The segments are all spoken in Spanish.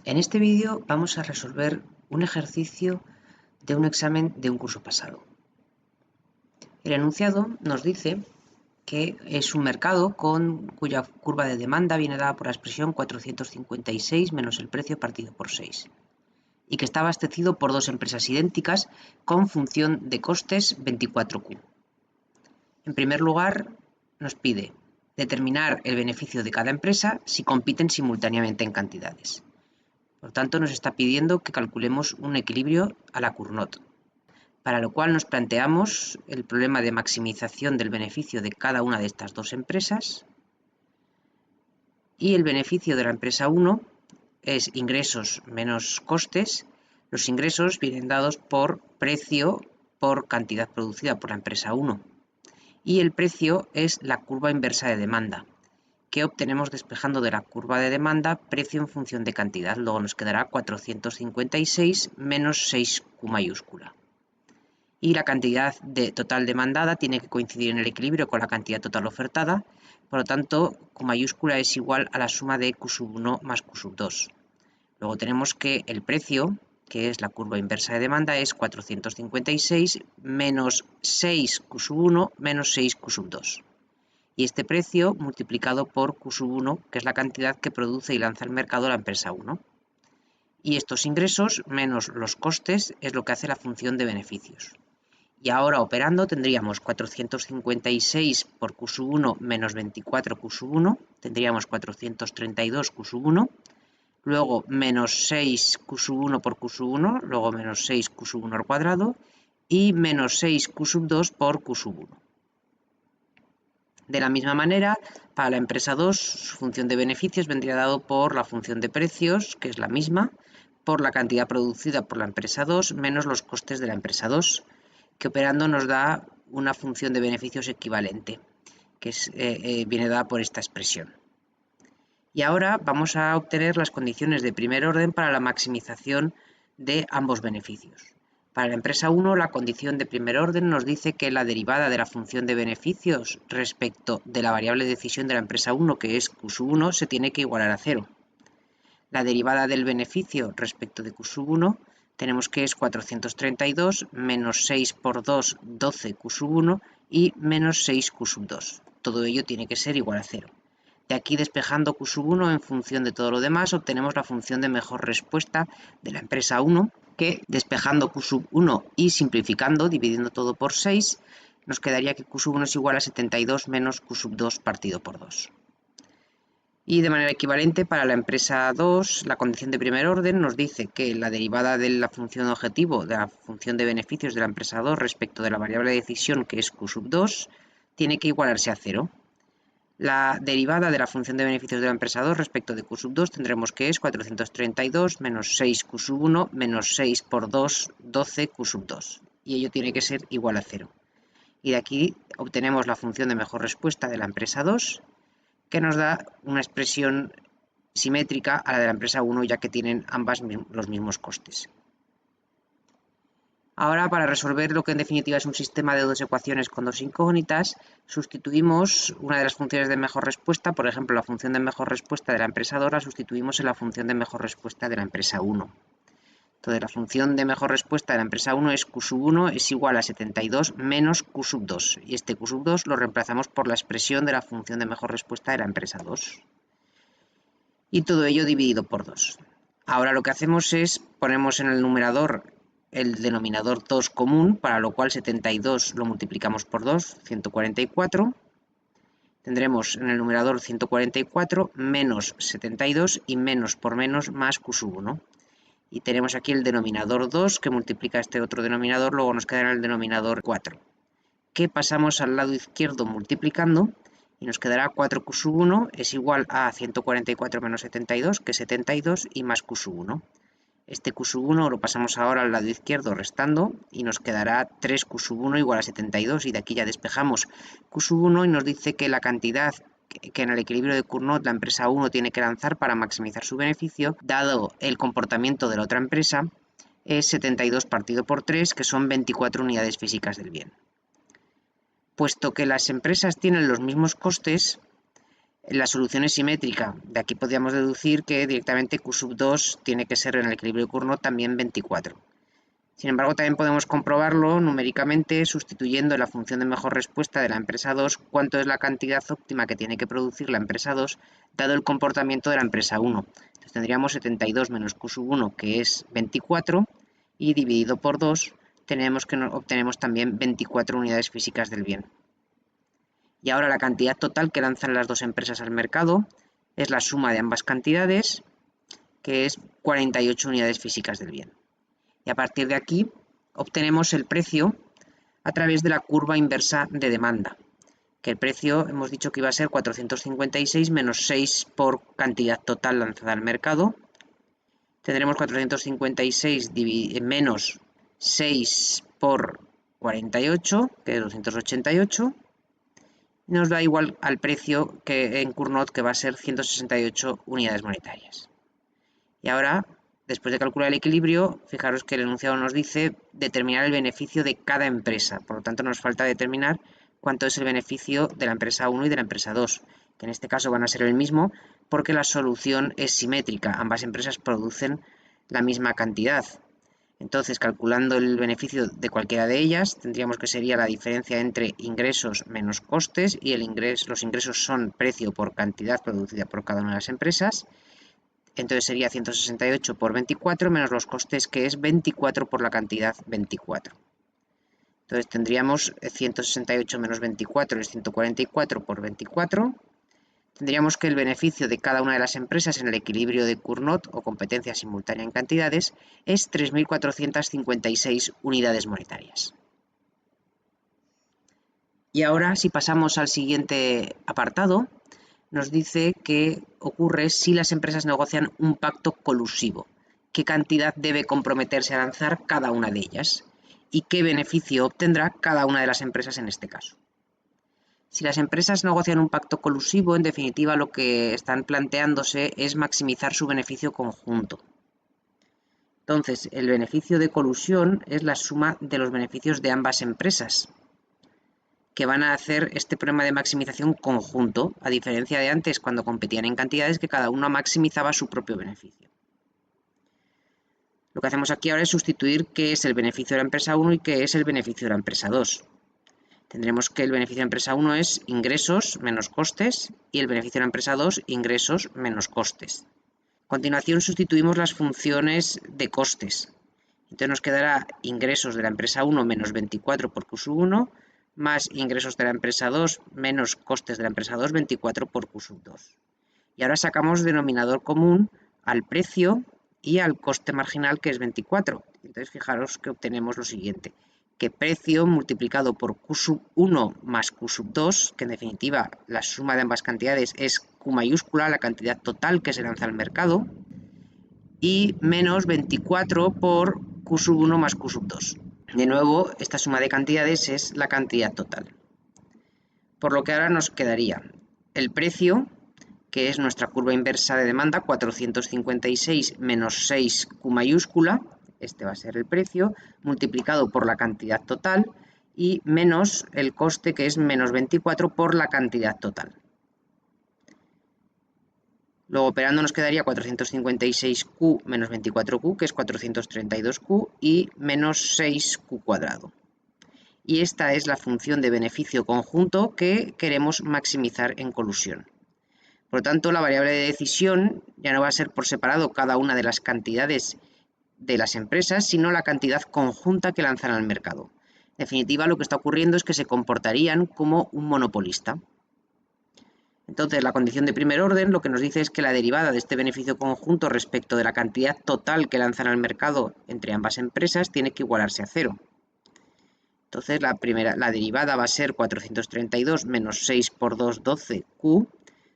En este vídeo vamos a resolver un ejercicio de un examen de un curso pasado. El enunciado nos dice que es un mercado cuya curva de demanda viene dada por la expresión 456 menos el precio partido por 6 y que está abastecido por dos empresas idénticas con función de costes 24Q. En primer lugar, nos pide determinar el beneficio de cada empresa si compiten simultáneamente en cantidades. Por tanto, nos está pidiendo que calculemos un equilibrio a la Cournot, para lo cual nos planteamos el problema de maximización del beneficio de cada una de estas dos empresas, y el beneficio de la empresa 1 es ingresos menos costes. Los ingresos vienen dados por precio por cantidad producida por la empresa 1 y el precio es la curva inversa de demanda, que obtenemos despejando de la curva de demanda precio en función de cantidad. Luego nos quedará 456 menos 6Q mayúscula. Y la cantidad total demandada tiene que coincidir en el equilibrio con la cantidad total ofertada. Por lo tanto, Q mayúscula es igual a la suma de Q1 más Q2. Luego tenemos que el precio, que es la curva inversa de demanda, es 456 menos 6Q1 menos 6Q2. Y este precio multiplicado por Q1, que es la cantidad que produce y lanza al mercado la empresa 1. Y estos ingresos menos los costes es lo que hace la función de beneficios. Y ahora operando tendríamos 456 por Q1 menos 24 Q1, tendríamos 432 Q1, luego menos 6 Q1 por Q1, luego menos 6 Q1 al cuadrado y menos 6 Q2 por Q1. De la misma manera, para la empresa 2, su función de beneficios vendría dado por la función de precios, que es la misma, por la cantidad producida por la empresa 2 menos los costes de la empresa 2, que operando nos da una función de beneficios equivalente, que viene dada por esta expresión. Y ahora vamos a obtener las condiciones de primer orden para la maximización de ambos beneficios. Para la empresa 1, la condición de primer orden nos dice que la derivada de la función de beneficios respecto de la variable de decisión de la empresa 1, que es Q1, se tiene que igualar a 0. La derivada del beneficio respecto de Q1 tenemos que es 432 menos 6 por 2, 12 Q1 y menos 6 Q2. Todo ello tiene que ser igual a 0. De aquí, despejando Q1 en función de todo lo demás, obtenemos la función de mejor respuesta de la empresa 1, que despejando Q1 y simplificando, dividiendo todo por 6, nos quedaría que Q1 es igual a 72 menos Q2 partido por 2. Y de manera equivalente para la empresa 2, la condición de primer orden nos dice que la derivada de la función objetivo de la función de beneficios de la empresa 2 respecto de la variable de decisión, que es Q2, tiene que igualarse a 0. La derivada de la función de beneficios de la empresa 2 respecto de Q2 tendremos que es 432 menos 6 Q1 menos 6 por 2, 12 Q2. Y ello tiene que ser igual a 0. Y de aquí obtenemos la función de mejor respuesta de la empresa 2, que nos da una expresión simétrica a la de la empresa 1, ya que tienen ambas los mismos costes. Ahora, para resolver lo que en definitiva es un sistema de dos ecuaciones con dos incógnitas, sustituimos una de las funciones de mejor respuesta, por ejemplo, la función de mejor respuesta de la empresa 2 la sustituimos en la función de mejor respuesta de la empresa 1. Entonces, la función de mejor respuesta de la empresa 1 es Q1 es igual a 72 menos Q2. Y este Q2 lo reemplazamos por la expresión de la función de mejor respuesta de la empresa 2. Y todo ello dividido por 2. Ahora lo que hacemos es ponemos en el numerador el denominador 2 común, para lo cual 72 lo multiplicamos por 2, 144. Tendremos en el numerador 144 menos 72 y menos por menos más Q1. Y tenemos aquí el denominador 2 que multiplica este otro denominador, luego nos quedará el denominador 4, que pasamos al lado izquierdo multiplicando y nos quedará 4Q1 es igual a 144 menos 72, que es 72, y más Q1. Este Q1 lo pasamos ahora al lado izquierdo restando y nos quedará 3Q1 igual a 72, y de aquí ya despejamos Q1 y nos dice que la cantidad que en el equilibrio de Cournot la empresa 1 tiene que lanzar para maximizar su beneficio, dado el comportamiento de la otra empresa, es 72 partido por 3, que son 24 unidades físicas del bien. Puesto que las empresas tienen los mismos costes, La solución es simétrica. De aquí podríamos deducir que directamente Q sub 2 tiene que ser en el equilibrio de Cournot también 24. Sin embargo, también podemos comprobarlo numéricamente sustituyendo en la función de mejor respuesta de la empresa 2 cuánto es la cantidad óptima que tiene que producir la empresa 2 dado el comportamiento de la empresa 1. Entonces tendríamos 72 menos Q sub 1, que es 24, y dividido por 2 obtenemos también 24 unidades físicas del bien. Y ahora la cantidad total que lanzan las dos empresas al mercado es la suma de ambas cantidades, que es 48 unidades físicas del bien. Y a partir de aquí obtenemos el precio a través de la curva inversa de demanda, que el precio hemos dicho que iba a ser 456 menos 6 por cantidad total lanzada al mercado. Tendremos 456 menos 6 por 48, que es 288. Nos da igual al precio que en Cournot, que va a ser 168 unidades monetarias. Y ahora, después de calcular el equilibrio, fijaros que el enunciado nos dice determinar el beneficio de cada empresa. Por lo tanto, nos falta determinar cuánto es el beneficio de la empresa 1 y de la empresa 2, que en este caso van a ser el mismo porque la solución es simétrica. Ambas empresas producen la misma cantidad. Entonces, calculando el beneficio de cualquiera de ellas, tendríamos que sería la diferencia entre ingresos menos costes, y los ingresos son precio por cantidad producida por cada una de las empresas. Entonces sería 168 por 24 menos los costes, que es 24 por la cantidad 24. Entonces tendríamos 168 menos 24 es 144 por 24. Tendríamos que el beneficio de cada una de las empresas en el equilibrio de Cournot o competencia simultánea en cantidades es 3.456 unidades monetarias. Y ahora, si pasamos al siguiente apartado, nos dice qué ocurre si las empresas negocian un pacto colusivo, qué cantidad debe comprometerse a lanzar cada una de ellas y qué beneficio obtendrá cada una de las empresas en este caso. Si las empresas negocian un pacto colusivo, en definitiva lo que están planteándose es maximizar su beneficio conjunto. Entonces, el beneficio de colusión es la suma de los beneficios de ambas empresas, que van a hacer este problema de maximización conjunto, a diferencia de antes cuando competían en cantidades que cada uno maximizaba su propio beneficio. Lo que hacemos aquí ahora es sustituir qué es el beneficio de la empresa 1 y qué es el beneficio de la empresa 2. Tendremos que el beneficio de la empresa 1 es ingresos menos costes y el beneficio de la empresa 2 ingresos menos costes. A continuación sustituimos las funciones de costes. Entonces nos quedará ingresos de la empresa 1 menos 24 por Q sub 1 más ingresos de la empresa 2 menos costes de la empresa 2, 24 por Q sub 2. Y ahora sacamos denominador común al precio y al coste marginal, que es 24. Entonces fijaros que obtenemos lo siguiente, que precio multiplicado por Q sub 1 más Q sub 2, que en definitiva la suma de ambas cantidades es Q mayúscula, la cantidad total que se lanza al mercado, y menos 24 por Q sub 1 más Q sub 2. De nuevo, esta suma de cantidades es la cantidad total. Por lo que ahora nos quedaría el precio, que es nuestra curva inversa de demanda, 456 menos 6 Q mayúscula, este va a ser el precio, multiplicado por la cantidad total, y menos el coste, que es menos 24 por la cantidad total. Luego operando nos quedaría 456Q menos 24Q, que es 432Q, y menos 6Q cuadrado. Y esta es la función de beneficio conjunto que queremos maximizar en colusión. Por lo tanto, la variable de decisión ya no va a ser por separado cada una de las cantidades de las empresas, sino la cantidad conjunta que lanzan al mercado. En definitiva, lo que está ocurriendo es que se comportarían como un monopolista. Entonces, la condición de primer orden lo que nos dice es que la derivada de este beneficio conjunto respecto de la cantidad total que lanzan al mercado entre ambas empresas tiene que igualarse a 0. Entonces, la derivada va a ser 432 menos 6 por 2, 12Q,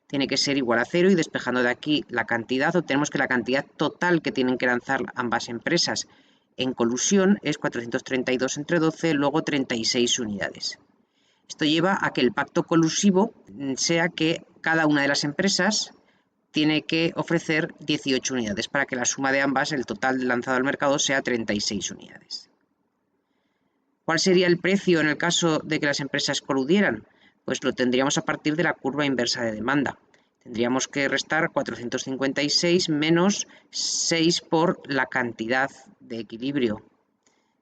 tiene que ser igual a 0, y despejando de aquí la cantidad, obtenemos que la cantidad total que tienen que lanzar ambas empresas en colusión es 432 entre 12, luego 36 unidades. Esto lleva a que el pacto colusivo sea que cada una de las empresas tiene que ofrecer 18 unidades para que la suma de ambas, el total lanzado al mercado, sea 36 unidades. ¿Cuál sería el precio en el caso de que las empresas coludieran? Pues lo tendríamos a partir de la curva inversa de demanda, Tendríamos que restar 456 menos 6 por la cantidad de equilibrio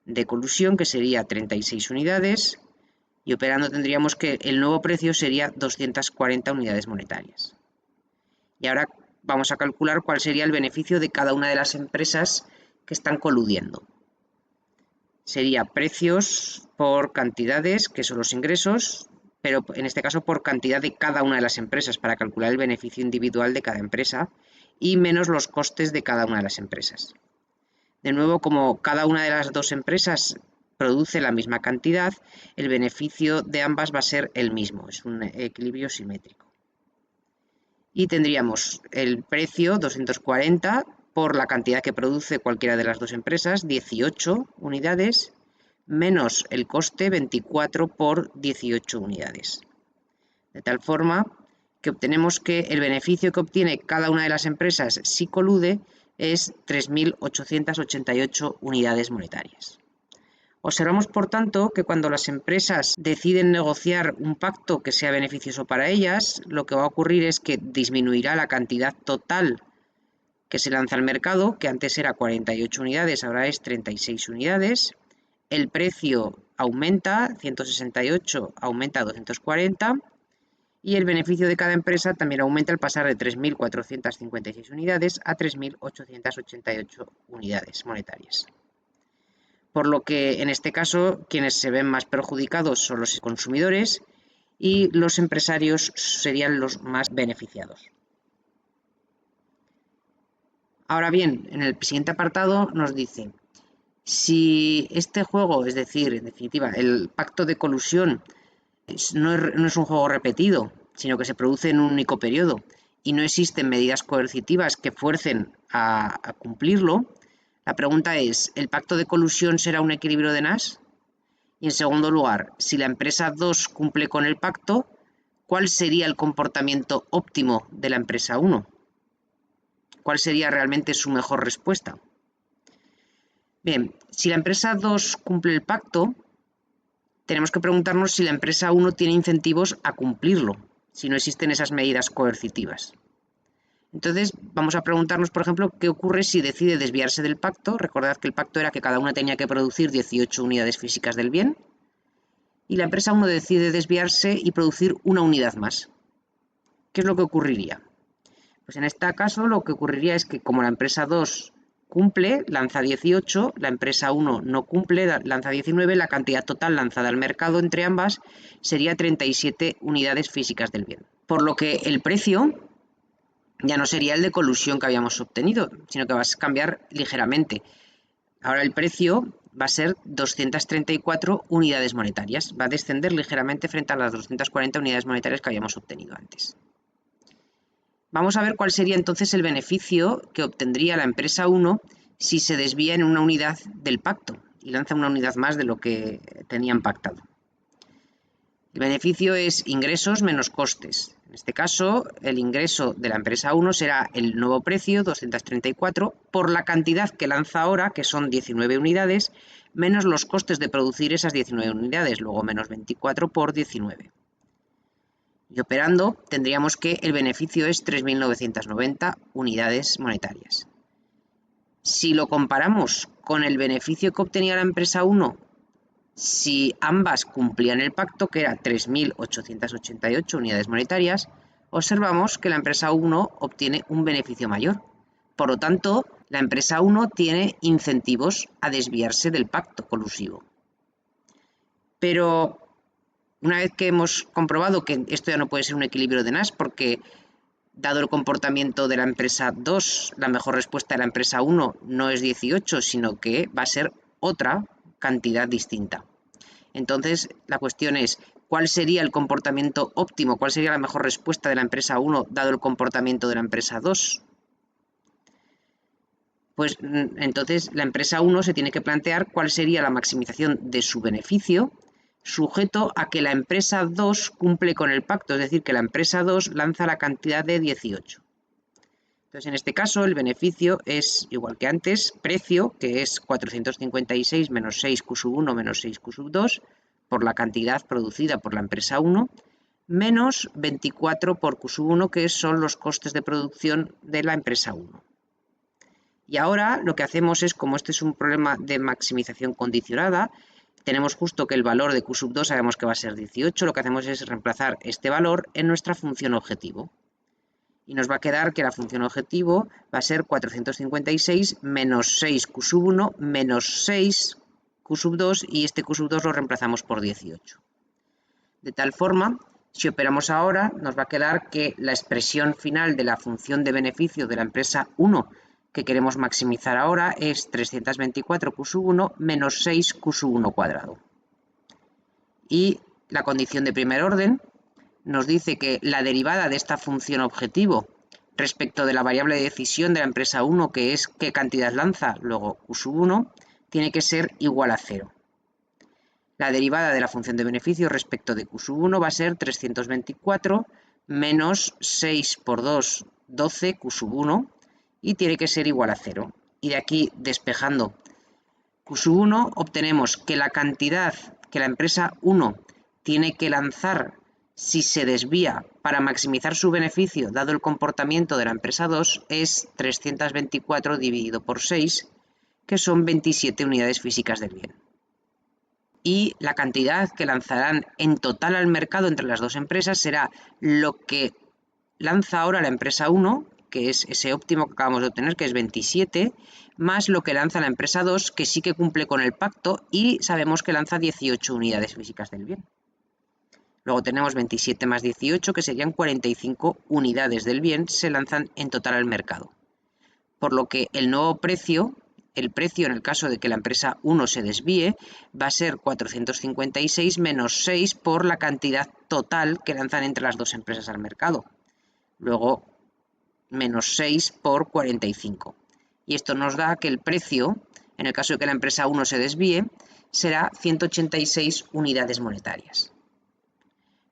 de colusión, que sería 36 unidades, y operando tendríamos que el nuevo precio sería 240 unidades monetarias. Y ahora vamos a calcular cuál sería el beneficio de cada una de las empresas que están coludiendo. Sería precios por cantidades, que son los ingresos, pero en este caso por cantidad de cada una de las empresas, para calcular el beneficio individual de cada empresa, y menos los costes de cada una de las empresas. De nuevo, como cada una de las dos empresas produce la misma cantidad, el beneficio de ambas va a ser el mismo, es un equilibrio simétrico. Y tendríamos el precio 240 por la cantidad que produce cualquiera de las dos empresas, 18 unidades, menos el coste 24 por 18 unidades. De tal forma que obtenemos que el beneficio que obtiene cada una de las empresas si colude es 3.888 unidades monetarias. Observamos, por tanto, que cuando las empresas deciden negociar un pacto que sea beneficioso para ellas, lo que va a ocurrir es que disminuirá la cantidad total que se lanza al mercado, que antes era 48 unidades, ahora es 36 unidades. El precio aumenta, 168 aumenta a 240, y el beneficio de cada empresa también aumenta al pasar de 3.456 unidades a 3.888 unidades monetarias. Por lo que en este caso quienes se ven más perjudicados son los consumidores y los empresarios serían los más beneficiados. Ahora bien, en el siguiente apartado nos dice, si este juego, es decir, en definitiva, el pacto de colusión no es un juego repetido, sino que se produce en un único periodo y no existen medidas coercitivas que fuercen a cumplirlo, la pregunta es, ¿el pacto de colusión será un equilibrio de Nash? Y en segundo lugar, si la empresa 2 cumple con el pacto, ¿cuál sería el comportamiento óptimo de la empresa 1? ¿Cuál sería realmente su mejor respuesta? Bien, si la empresa 2 cumple el pacto, tenemos que preguntarnos si la empresa 1 tiene incentivos a cumplirlo, si no existen esas medidas coercitivas. Entonces, vamos a preguntarnos, por ejemplo, qué ocurre si decide desviarse del pacto. Recordad que el pacto era que cada una tenía que producir 18 unidades físicas del bien, y la empresa 1 decide desviarse y producir una unidad más. ¿Qué es lo que ocurriría? Pues en este caso lo que ocurriría es que como la empresa 2 cumple, lanza 18, la empresa 1 no cumple, lanza 19, la cantidad total lanzada al mercado entre ambas sería 37 unidades físicas del bien. Por lo que el precio ya no sería el de colusión que habíamos obtenido, sino que va a cambiar ligeramente. Ahora el precio va a ser 234 unidades monetarias, va a descender ligeramente frente a las 240 unidades monetarias que habíamos obtenido antes. Vamos a ver cuál sería entonces el beneficio que obtendría la empresa 1 si se desvía en una unidad del pacto y lanza una unidad más de lo que tenían pactado. El beneficio es ingresos menos costes. En este caso, el ingreso de la empresa 1 será el nuevo precio, 234, por la cantidad que lanza ahora, que son 19 unidades, menos los costes de producir esas 19 unidades, luego menos 24 por 19. Y operando tendríamos que el beneficio es 3.990 unidades monetarias. Si lo comparamos con el beneficio que obtenía la empresa 1, si ambas cumplían el pacto, que era 3.888 unidades monetarias, observamos que la empresa 1 obtiene un beneficio mayor. Por lo tanto, la empresa 1 tiene incentivos a desviarse del pacto colusivo. Pero una vez que hemos comprobado que esto ya no puede ser un equilibrio de Nash, porque dado el comportamiento de la empresa 2, la mejor respuesta de la empresa 1 no es 18, sino que va a ser otra cantidad distinta. Entonces, la cuestión es, ¿cuál sería el comportamiento óptimo? ¿Cuál sería la mejor respuesta de la empresa 1 dado el comportamiento de la empresa 2? Pues entonces la empresa 1 se tiene que plantear cuál sería la maximización de su beneficio sujeto a que la empresa 2 cumple con el pacto, es decir, que la empresa 2 lanza la cantidad de 18. Entonces, en este caso, el beneficio es, igual que antes, precio, que es 456 menos 6 Q sub 1 menos 6 Q sub 2, por la cantidad producida por la empresa 1, menos 24 por Q1, que son los costes de producción de la empresa 1. Y ahora lo que hacemos es, como este es un problema de maximización condicionada, tenemos justo que el valor de Q2 sabemos que va a ser 18, lo que hacemos es reemplazar este valor en nuestra función objetivo. Y nos va a quedar que la función objetivo va a ser 456 menos 6 Q1 menos 6 Q2, y este Q2 lo reemplazamos por 18. De tal forma, si operamos ahora, nos va a quedar que la expresión final de la función de beneficio de la empresa 1 que queremos maximizar ahora es 324 Q1 menos 6 Q1 cuadrado. Y la condición de primer orden nos dice que la derivada de esta función objetivo respecto de la variable de decisión de la empresa 1, que es qué cantidad lanza, luego Q1, tiene que ser igual a 0. La derivada de la función de beneficio respecto de Q1 va a ser 324 menos 6 por 2, 12 Q1, y tiene que ser igual a 0. Y de aquí, despejando Q1, obtenemos que la cantidad que la empresa 1 tiene que lanzar si se desvía para maximizar su beneficio, dado el comportamiento de la empresa 2, es 324 dividido por 6, que son 27 unidades físicas del bien. Y la cantidad que lanzarán en total al mercado entre las dos empresas será lo que lanza ahora la empresa 1, que es ese óptimo que acabamos de obtener, que es 27, más lo que lanza la empresa 2, que sí que cumple con el pacto y sabemos que lanza 18 unidades físicas del bien. Luego tenemos 27 más 18, que serían 45 unidades del bien, se lanzan en total al mercado. Por lo que el nuevo precio, el precio en el caso de que la empresa 1 se desvíe, va a ser 456 menos 6 por la cantidad total que lanzan entre las dos empresas al mercado. Luego, menos 6 por 45. Y esto nos da que el precio, en el caso de que la empresa 1 se desvíe, será 186 unidades monetarias.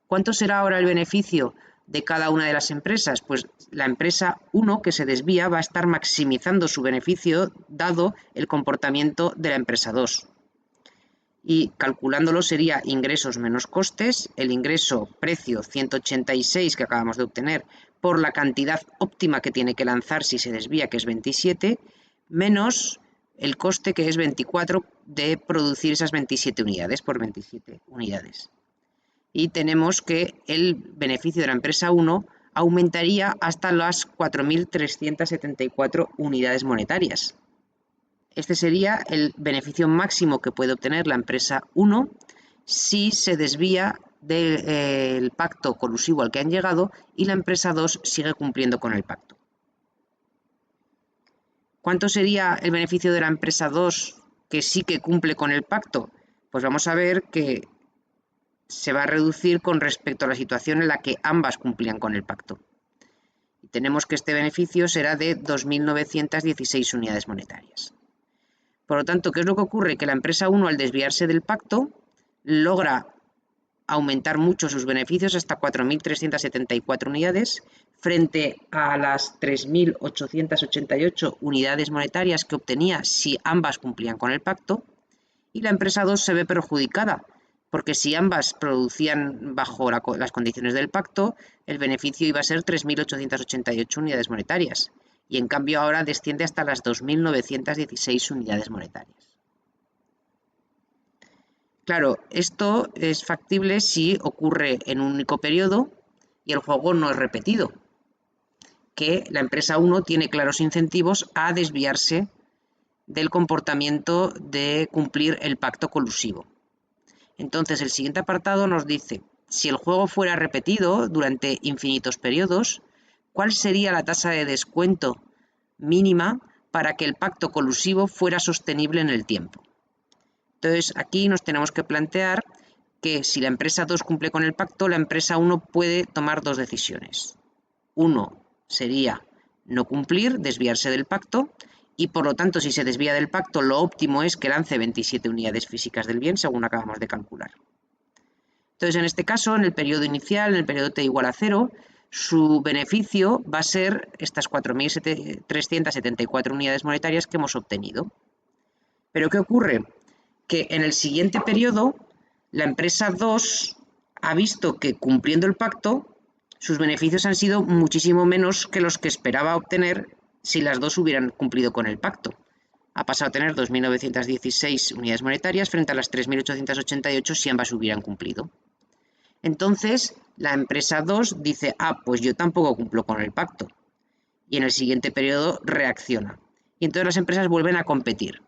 ¿Cuánto será ahora el beneficio de cada una de las empresas? Pues la empresa 1 que se desvía va a estar maximizando su beneficio dado el comportamiento de la empresa 2. Y calculándolo sería ingresos menos costes, el ingreso precio 186 que acabamos de obtener por la cantidad óptima que tiene que lanzar si se desvía, que es 27, menos el coste, que es 24, de producir esas 27 unidades por 27 unidades. Y tenemos que el beneficio de la empresa 1 aumentaría hasta las 4.374 unidades monetarias. Este sería el beneficio máximo que puede obtener la empresa 1 si se desvía del pacto colusivo al que han llegado y la empresa 2 sigue cumpliendo con el pacto. ¿Cuánto sería el beneficio de la empresa 2 que sí que cumple con el pacto? Pues vamos a ver que se va a reducir con respecto a la situación en la que ambas cumplían con el pacto. Y tenemos que este beneficio será de 2.916 unidades monetarias. Por lo tanto, ¿qué es lo que ocurre? Que la empresa 1, al desviarse del pacto, logra aumentar mucho sus beneficios hasta 4.374 unidades frente a las 3.888 unidades monetarias que obtenía si ambas cumplían con el pacto, y la empresa 2 se ve perjudicada, porque si ambas producían bajo las condiciones del pacto, el beneficio iba a ser 3.888 unidades monetarias, y en cambio ahora desciende hasta las 2.916 unidades monetarias. Claro, esto es factible si ocurre en un único periodo y el juego no es repetido, que la empresa 1 tiene claros incentivos a desviarse del comportamiento de cumplir el pacto colusivo. Entonces, el siguiente apartado nos dice, si el juego fuera repetido durante infinitos periodos, ¿cuál sería la tasa de descuento mínima para que el pacto colusivo fuera sostenible en el tiempo? Entonces, aquí nos tenemos que plantear que si la empresa 2 cumple con el pacto, la empresa 1 puede tomar dos decisiones. Uno sería no cumplir, desviarse del pacto, y por lo tanto, si se desvía del pacto, lo óptimo es que lance 27 unidades físicas del bien, según acabamos de calcular. Entonces, en este caso, en el periodo inicial, en el periodo t igual a 0, su beneficio va a ser estas 4.374 unidades monetarias que hemos obtenido. ¿Pero qué ocurre? Que en el siguiente periodo, la empresa 2 ha visto que cumpliendo el pacto, sus beneficios han sido muchísimo menos que los que esperaba obtener si las dos hubieran cumplido con el pacto. Ha pasado a tener 2.916 unidades monetarias frente a las 3.888 si ambas hubieran cumplido. Entonces, la empresa 2 dice, pues yo tampoco cumplo con el pacto. Y en el siguiente periodo reacciona. Y entonces las empresas vuelven a competir.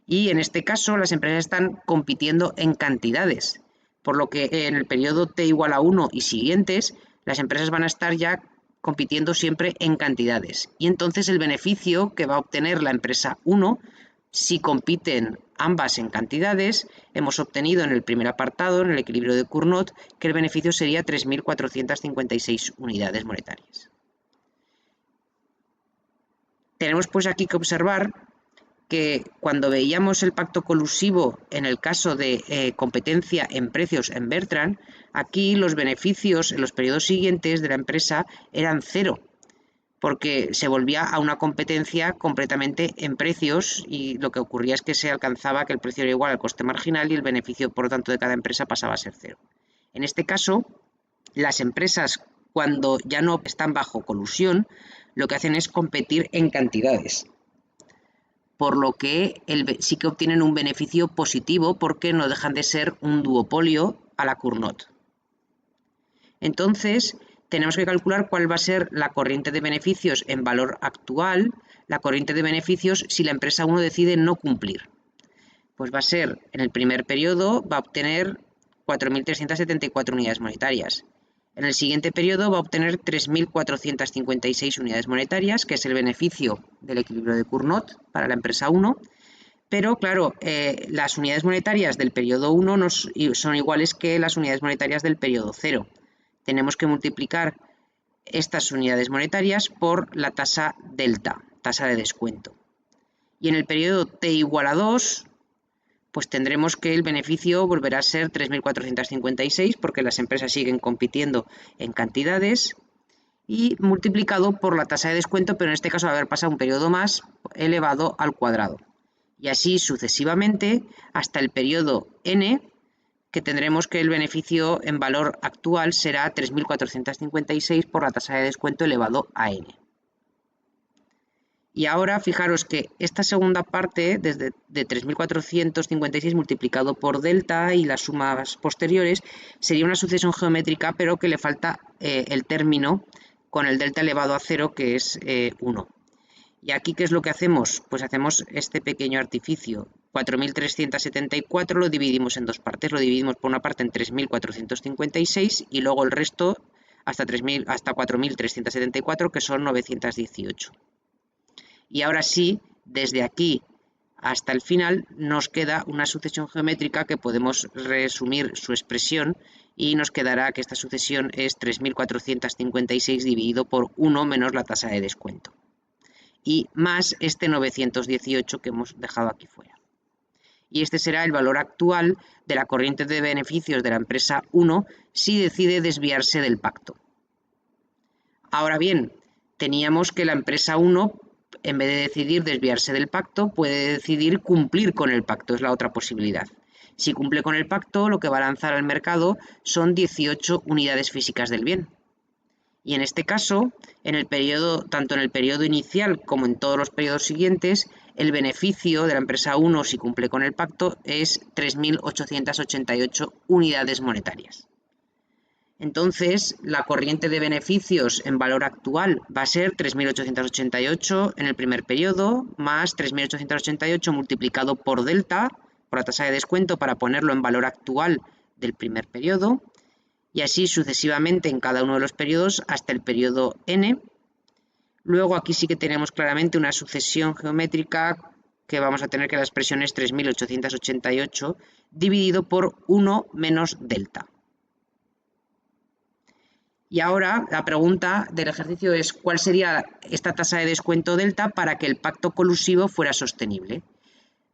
Y en este caso, las empresas están compitiendo en cantidades, por lo que en el periodo T igual a 1 y siguientes, las empresas van a estar ya compitiendo siempre en cantidades. Y entonces el beneficio que va a obtener la empresa 1, si compiten ambas en cantidades, hemos obtenido en el primer apartado, en el equilibrio de Cournot, que el beneficio sería 3.456 unidades monetarias. Tenemos pues aquí que observar que cuando veíamos el pacto colusivo en el caso de competencia en precios en Bertrand, aquí los beneficios en los periodos siguientes de la empresa eran cero, porque se volvía a una competencia completamente en precios y lo que ocurría es que se alcanzaba que el precio era igual al coste marginal y el beneficio, por lo tanto, de cada empresa pasaba a ser cero. En este caso, las empresas, cuando ya no están bajo colusión, lo que hacen es competir en cantidades, por lo que sí que obtienen un beneficio positivo porque no dejan de ser un duopolio a la Cournot. Entonces, tenemos que calcular cuál va a ser la corriente de beneficios en valor actual, la corriente de beneficios si la empresa 1 decide no cumplir. Pues va a ser, en el primer periodo, va a obtener 4.374 unidades monetarias. En el siguiente periodo va a obtener 3.456 unidades monetarias, que es el beneficio del equilibrio de Cournot para la empresa 1. Pero, claro, las unidades monetarias del periodo 1 no son iguales que las unidades monetarias del periodo 0. Tenemos que multiplicar estas unidades monetarias por la tasa delta, tasa de descuento. Y en el periodo T igual a 2, pues tendremos que el beneficio volverá a ser 3.456 porque las empresas siguen compitiendo en cantidades y multiplicado por la tasa de descuento, pero en este caso va a haber pasado un periodo más elevado al cuadrado. Y así sucesivamente hasta el periodo N, que tendremos que el beneficio en valor actual será 3.456 por la tasa de descuento elevado a N. Y ahora fijaros que esta segunda parte, desde de 3.456 multiplicado por delta y las sumas posteriores, sería una sucesión geométrica, pero que le falta el término con el delta elevado a 0, que es 1. Y aquí, ¿qué es lo que hacemos? Pues hacemos este pequeño artificio. 4.374 lo dividimos en dos partes. Lo dividimos por una parte en 3.456 y luego el resto hasta 4.374, que son 918. Y ahora sí, desde aquí hasta el final nos queda una sucesión geométrica que podemos resumir su expresión y nos quedará que esta sucesión es 3.456 dividido por 1 menos la tasa de descuento. Y más este 918 que hemos dejado aquí fuera. Y este será el valor actual de la corriente de beneficios de la empresa 1 si decide desviarse del pacto. Ahora bien, teníamos que la empresa 1, en vez de decidir desviarse del pacto, puede decidir cumplir con el pacto, es la otra posibilidad. Si cumple con el pacto, lo que va a lanzar al mercado son 18 unidades físicas del bien. Y en este caso, tanto en el periodo inicial como en todos los periodos siguientes, el beneficio de la empresa 1, si cumple con el pacto, es 3.888 unidades monetarias. Entonces, la corriente de beneficios en valor actual va a ser 3.888 en el primer periodo, más 3.888 multiplicado por delta, por la tasa de descuento, para ponerlo en valor actual del primer periodo, y así sucesivamente en cada uno de los periodos hasta el periodo N. Luego aquí sí que tenemos claramente una sucesión geométrica que vamos a tener que la expresión es 3.888 dividido por 1 menos delta. Y ahora la pregunta del ejercicio es ¿cuál sería esta tasa de descuento delta para que el pacto colusivo fuera sostenible?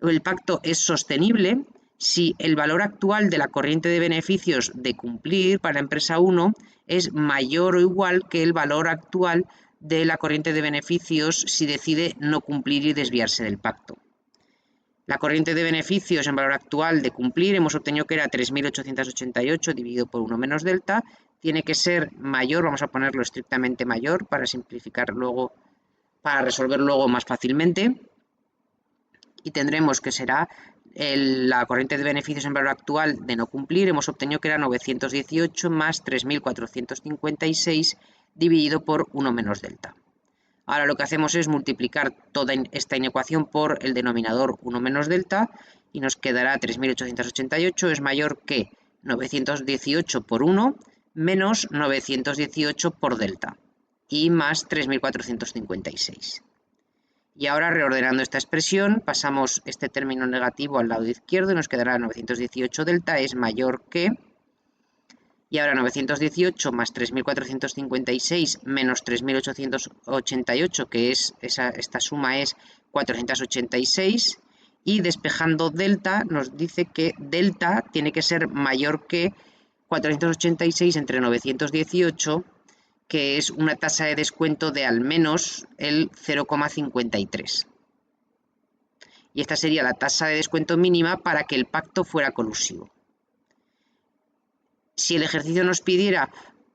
El pacto es sostenible si el valor actual de la corriente de beneficios de cumplir para la empresa 1 es mayor o igual que el valor actual de la corriente de beneficios si decide no cumplir y desviarse del pacto. La corriente de beneficios en valor actual de cumplir hemos obtenido que era 3.888 dividido por 1 menos delta. Tiene que ser mayor, vamos a ponerlo estrictamente mayor para simplificar luego, para resolver luego más fácilmente. Y tendremos que será la corriente de beneficios en valor actual de no cumplir. Hemos obtenido que era 918 más 3.456 dividido por 1 menos delta. Ahora lo que hacemos es multiplicar toda esta inecuación por el denominador 1 menos delta y nos quedará 3.888 es mayor que 918 por 1 menos 918 por delta y más 3.456. Y ahora, reordenando esta expresión, pasamos este término negativo al lado izquierdo y nos quedará 918 delta es mayor que... Y ahora 918 más 3.456 menos 3.888, que es esta suma es 486, y despejando delta nos dice que delta tiene que ser mayor que 486 entre 918, que es una tasa de descuento de al menos el 0,53. Y esta sería la tasa de descuento mínima para que el pacto fuera colusivo. Si el ejercicio nos pidiera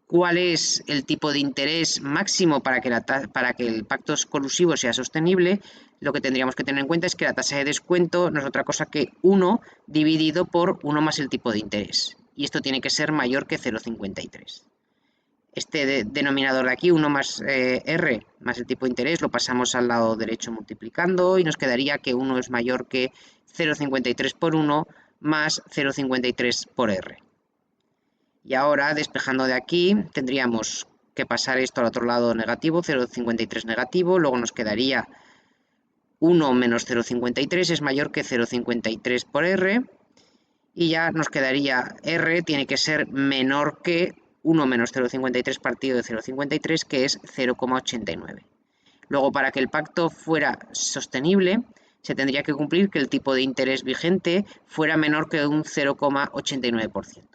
cuál es el tipo de interés máximo para que el pacto colusivo sea sostenible, lo que tendríamos que tener en cuenta es que la tasa de descuento no es otra cosa que 1 dividido por 1 más el tipo de interés. Y esto tiene que ser mayor que 0,53. Este denominador de aquí, 1 más R más el tipo de interés, lo pasamos al lado derecho multiplicando y nos quedaría que 1 es mayor que 0,53 por 1 más 0,53 por R. Y ahora, despejando de aquí, tendríamos que pasar esto al otro lado negativo, 0,53 negativo, luego nos quedaría 1 menos 0,53 es mayor que 0,53 por R, y ya nos quedaría R tiene que ser menor que 1 menos 0,53 partido de 0,53, que es 0,89. Luego, para que el pacto fuera sostenible, se tendría que cumplir que el tipo de interés vigente fuera menor que un 0,89%.